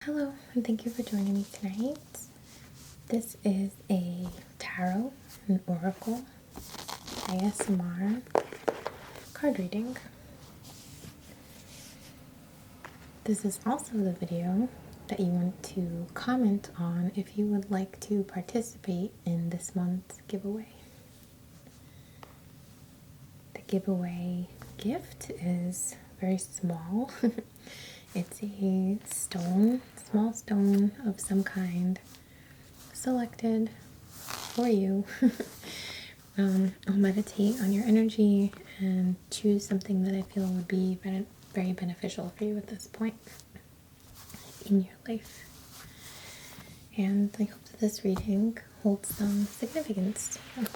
Hello, and thank you for joining me tonight. This is a tarot, an oracle, ASMR card reading. This is also the video that you want to comment on if you would like to participate in this month's giveaway. The giveaway gift is very small. It's a stone, small stone of some kind, selected for you. I'll meditate on your energy and choose something that I feel would be very beneficial for you at this point in your life. And I hope that this reading holds some significance to you.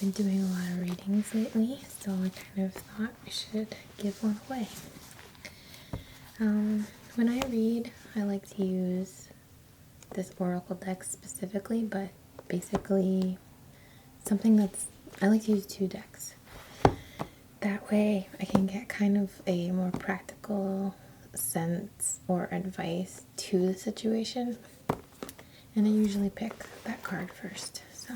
Been doing a lot of readings lately, so I kind of thought I should give one away. When I read, I like to use this oracle deck specifically, but basically I like to use two decks. That way I can get kind of a more practical sense or advice to the situation, and I usually pick that card first. So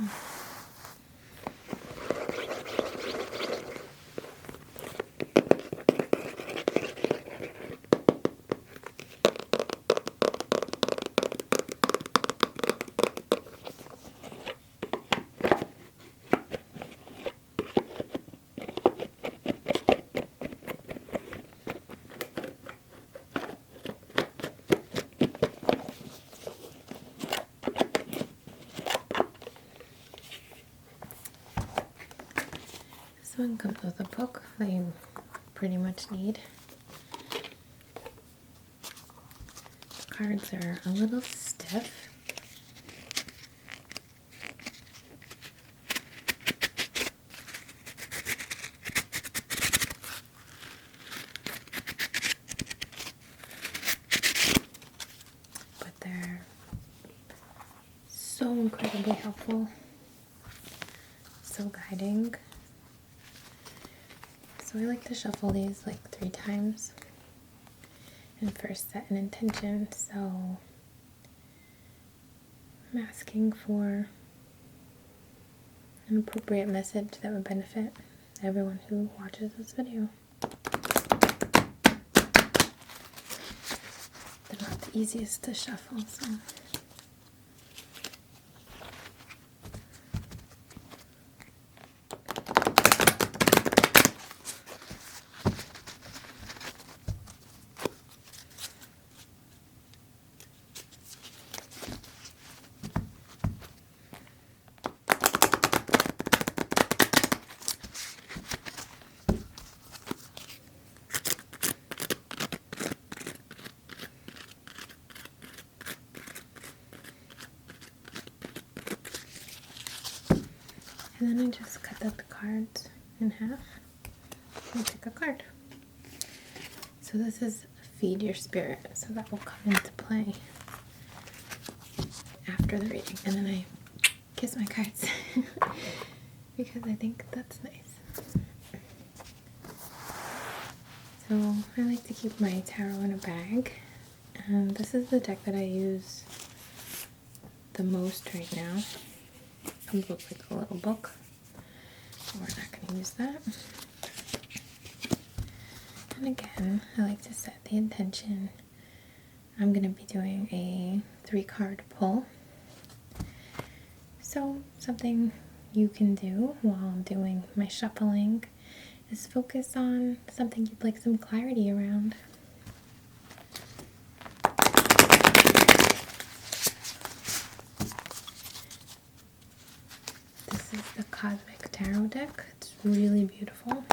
this one comes with a book that you pretty much need. The cards are a little stiff. But they're so incredibly helpful, so guiding. So I like to shuffle these like 3 times and first set an intention. So I'm asking for an appropriate message that would benefit everyone who watches this video. They're not the easiest to shuffle, so and then I just cut up the cards in half and pick a card. So this is Feed Your Spirit, so that will come into play after the reading. And then I kiss my cards because I think that's nice. So I like to keep my tarot in a bag, and this is the deck that I use the most right now. Comes with like a little book. We're not going to use that. And again, I like to set the intention. I'm going to be doing a 3-card pull. So something you can do while I'm doing my shuffling is focus on something you'd like some clarity around. This is the Cosmic Tarot deck. It's really beautiful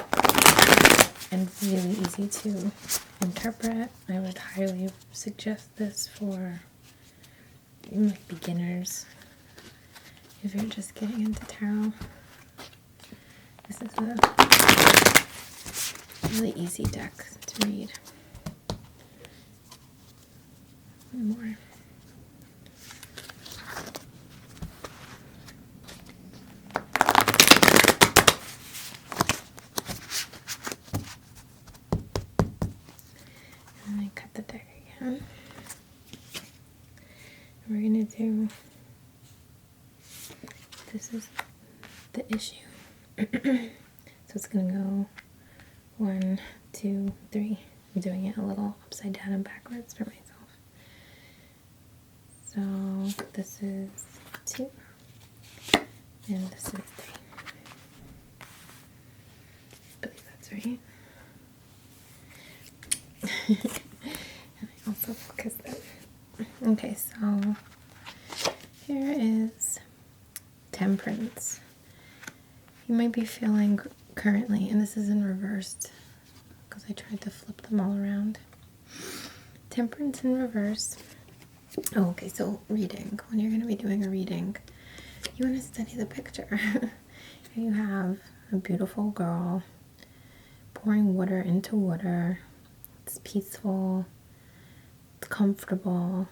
and really easy to interpret. I would highly suggest this for like beginners if you're just getting into tarot. This is a really easy deck to read. One more. is the issue. So it's gonna go 1, 2, 3. I'm doing it a little upside down and backwards for myself. So this is 2, and this is 3. I believe that's right. And I also focused that. Okay, so here is Temperance. You might be feeling currently, and this is in reversed because I tried to flip them all around. Temperance in reverse. Oh, okay, so reading. When you're going to be doing a reading, you want to study the picture. Here you have a beautiful girl pouring water into water. It's peaceful. It's comfortable.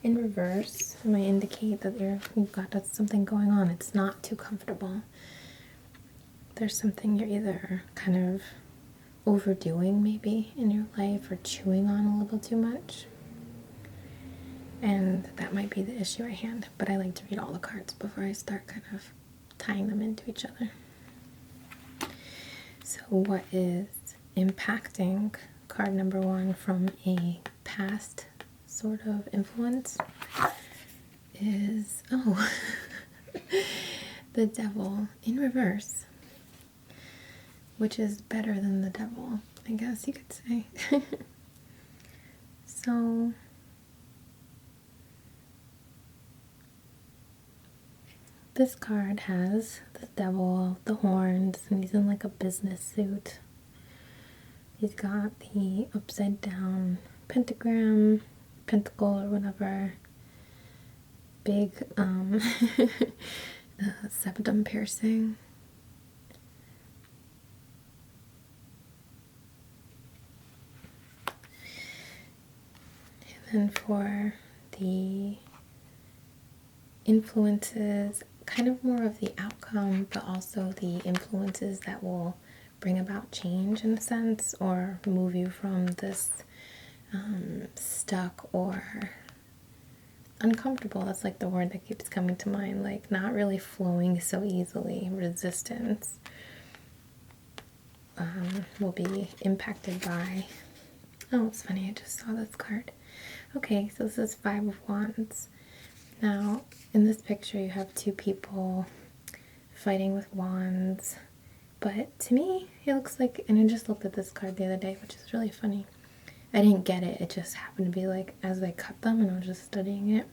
In reverse, it might indicate that you've got something going on. It's not too comfortable. There's something you're either kind of overdoing maybe in your life or chewing on a little too much. And that might be the issue at hand. But I like to read all the cards before I start kind of tying them into each other. So what is impacting card number 1 from a past sort of influence is, oh, the Devil in reverse, which is better than the Devil, I guess you could say. So this card has the Devil, the horns, and he's in like a business suit. He's got the upside down pentagram, pentacle or whatever, big septum piercing. And then for the influences, kind of more of the outcome, but also the influences that will bring about change in a sense, or move you from this stuck or uncomfortable. That's like the word that keeps coming to mind, like not really flowing so easily. Resistance will be impacted by, oh, it's funny, I just saw this card. Okay, so this is 5 of Wands. Now in this picture you have 2 people fighting with wands, but to me it looks like, and I just looked at this card the other day, which is really funny. I didn't get it, it just happened to be like as I cut them and I was just studying it.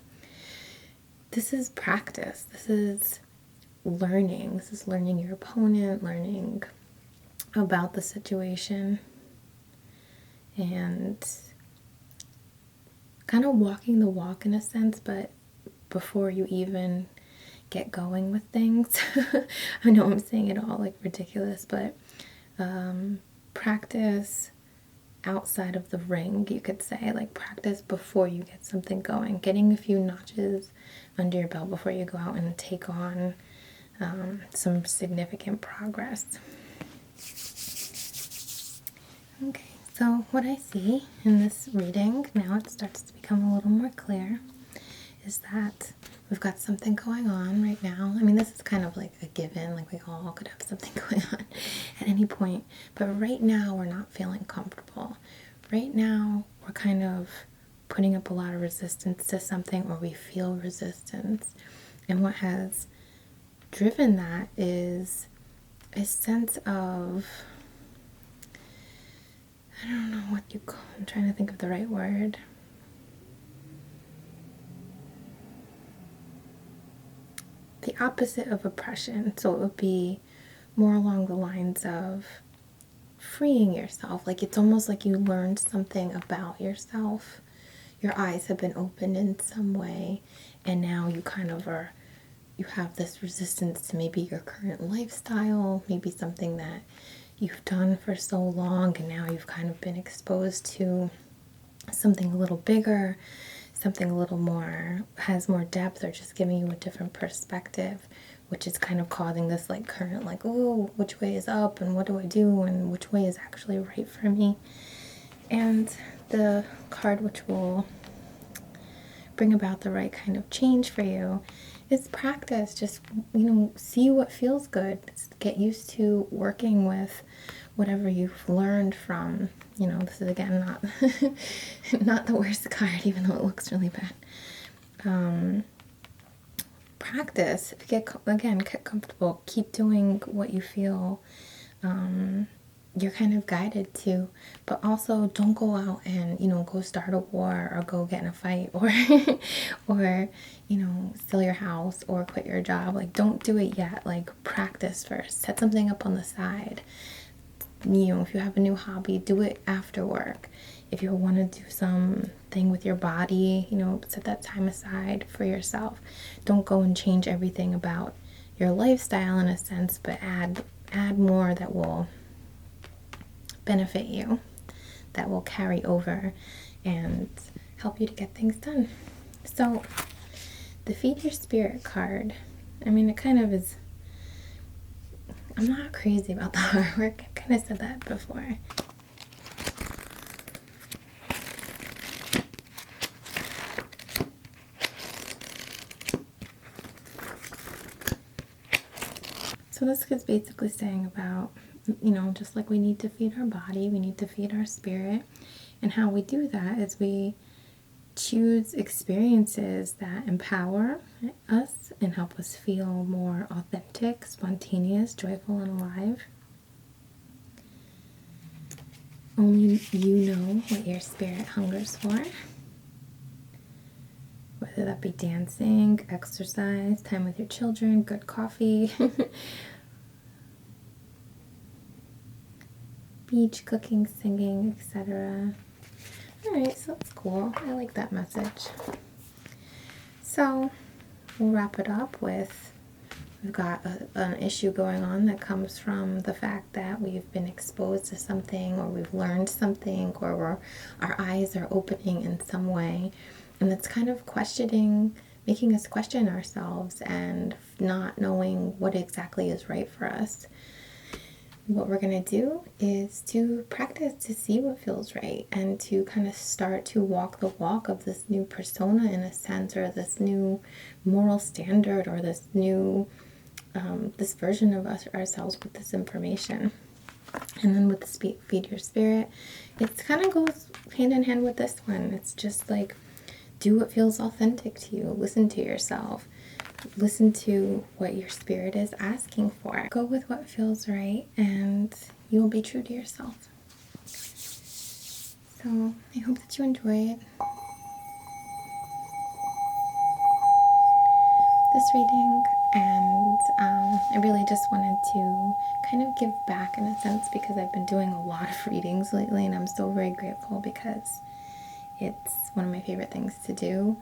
This is practice. This is learning. This is learning your opponent, learning about the situation, and kind of walking the walk in a sense, but before you even get going with things. I know I'm saying it all like ridiculous, but practice outside of the ring, you could say, like practice before you get something going, getting a few notches under your belt before you go out and take on some significant progress. Okay, so what I see in this reading, now it starts to become a little more clear, is that we've got something going on right now. I mean, this is kind of like a given, like we all could have something going on at any point, but right now we're not feeling comfortable. Right now we're kind of putting up a lot of resistance to something, or we feel resistance. And what has driven that is a sense of, I don't know what you call, I'm trying to think of the right word. The opposite of oppression. So it would be more along the lines of freeing yourself. Like it's almost like you learned something about yourself. Your eyes have been opened in some way, and now you kind of are, you have this resistance to maybe your current lifestyle, maybe something that you've done for so long, and now you've kind of been exposed to something a little bigger, something a little more, has more depth, or just giving you a different perspective, which is kind of causing this like current, like, oh, which way is up and what do I do and which way is actually right for me. And the card which will bring about the right kind of change for you It's practice. Just, see what feels good. Get used to working with whatever you've learned from, this is again not not the worst card, even though it looks really bad. Practice. Get comfortable. Keep doing what you feel you're kind of guided to, but also don't go out and go start a war or go get in a fight or or sell your house or quit your job. Like, don't do it yet. Like, practice first. Set something up on the side. If you have a new hobby, do it after work. If you want to do something with your body, set that time aside for yourself. Don't go and change everything about your lifestyle in a sense, but add more that will benefit you, that will carry over and help you to get things done. So the Feed Your Spirit card, it kind of is, I'm not crazy about the artwork. I kind of said that before. So this is basically saying about, just like we need to feed our body, we need to feed our spirit. And how we do that is we choose experiences that empower us and help us feel more authentic, spontaneous, joyful, and alive. Only you know what your spirit hungers for. Whether that be dancing, exercise, time with your children, good coffee, beach, cooking, singing, etc. Alright, so that's cool. I like that message. So we'll wrap it up with, we've got an issue going on that comes from the fact that we've been exposed to something, or we've learned something, or our eyes are opening in some way. And it's kind of making us question ourselves and not knowing what exactly is right for us. What we're going to do is to practice to see what feels right and to kind of start to walk the walk of this new persona in a sense, or this new moral standard, or this new, this version of ourselves with this information. And then with the Feed Your Spirit, it kind of goes hand in hand with this one. It's just like, do what feels authentic to you. Listen to yourself. Listen to what your spirit is asking for. Go with what feels right, and you will be true to yourself. So I hope that you enjoyed this reading, and I really just wanted to kind of give back in a sense, because I've been doing a lot of readings lately, and I'm so very grateful because it's one of my favorite things to do.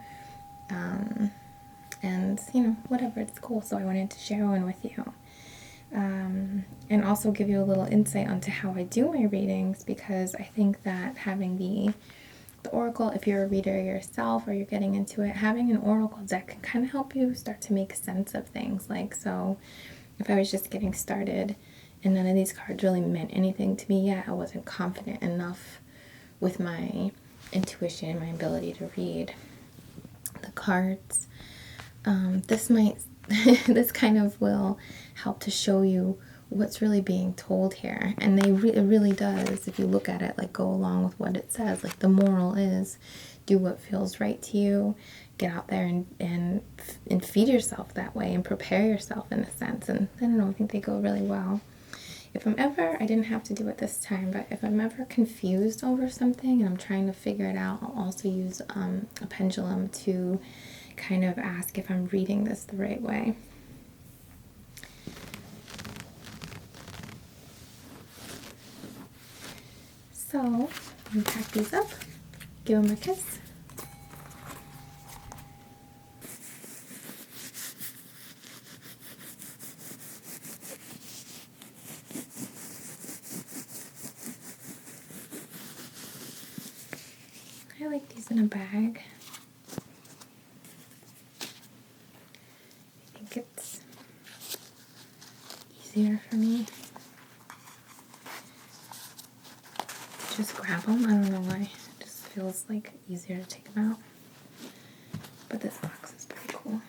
And whatever, it's cool, so I wanted to share one with you, and also give you a little insight onto how I do my readings, because I think that having the oracle, if you're a reader yourself or you're getting into it, having an oracle deck can kind of help you start to make sense of things. Like, so if I was just getting started and none of these cards really meant anything to me yet, I wasn't confident enough with my intuition, my ability to read the cards, this kind of will help to show you what's really being told here. And it really does, if you look at it, like, go along with what it says. Like, the moral is, do what feels right to you, get out there and feed yourself that way, and prepare yourself in a sense. And I don't know, I think they go really well. If I'm ever, I didn't have to do it this time, but if I'm ever confused over something and I'm trying to figure it out, I'll also use a pendulum to kind of ask if I'm reading this the right way. So, I'm pack these up, give them a kiss. I like these in a bag. I think it's easier for me. Just grab them. I don't know why. It just feels like easier to take them out. But this box is pretty cool.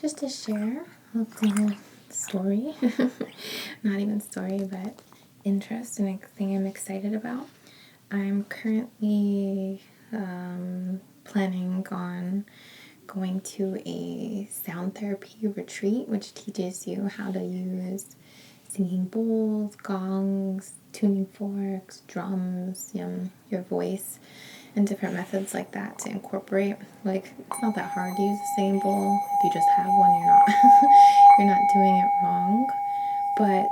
Just to share a little story, not even story, but interest and thing I'm excited about. I'm currently planning on going to a sound therapy retreat, which teaches you how to use singing bowls, gongs, tuning forks, drums, your voice, and different methods like that to incorporate. Like, it's not that hard to use a singing bowl. If you just have one, you're not doing it wrong. But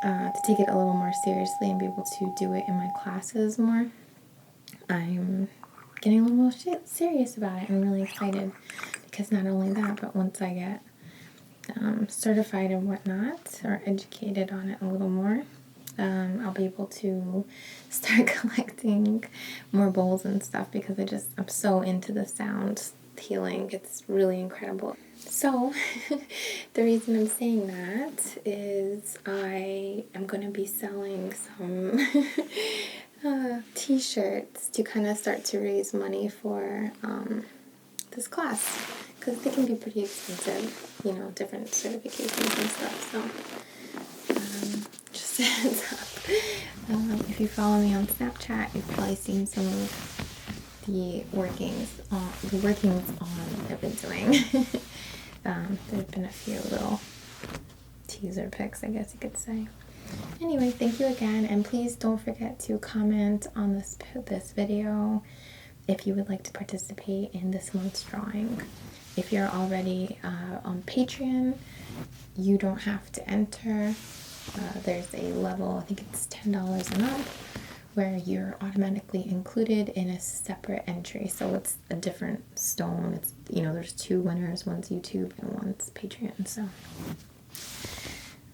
to take it a little more seriously and be able to do it in my classes more, I'm getting a little more serious about it. I'm really excited because not only that, but once I get certified and whatnot, or educated on it a little more, I'll be able to start collecting more bowls and stuff because I'm so into the sound healing. It's really incredible. So the reason I'm saying that is I am going to be selling some t-shirts to kind of start to raise money for this class, because they can be pretty expensive, different certifications and stuff. So just a heads up. If you follow me on Snapchat, you've probably seen some of the workings on I've been doing. There's been a few little teaser pics, I guess you could say. Anyway, thank you again, and please don't forget to comment on this video if you would like to participate in this month's drawing. If you're already on Patreon, you don't have to enter. There's a level, I think it's $10 a month, where you're automatically included in a separate entry. So it's a different stone. It's, there's two winners, one's YouTube and one's Patreon. So,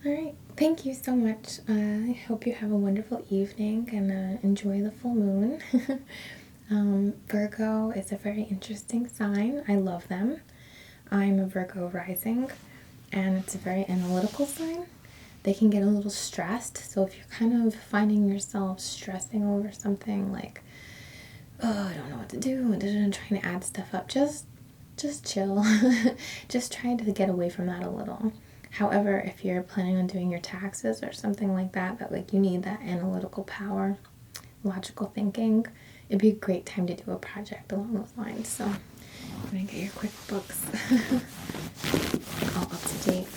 all right, thank you so much. I hope you have a wonderful evening and enjoy the full moon. Virgo is a very interesting sign. I love them. I'm a Virgo rising, and it's a very analytical sign. They can get a little stressed, so if you're kind of finding yourself stressing over something like, oh, I don't know what to do, and trying to add stuff up, just chill. Just try to get away from that a little. However, if you're planning on doing your taxes or something like that like you need that analytical power, logical thinking, it'd be a great time to do a project along those lines. So I'm gonna get your QuickBooks all up to date.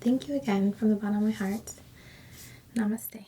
Thank you again from the bottom of my heart. Namaste.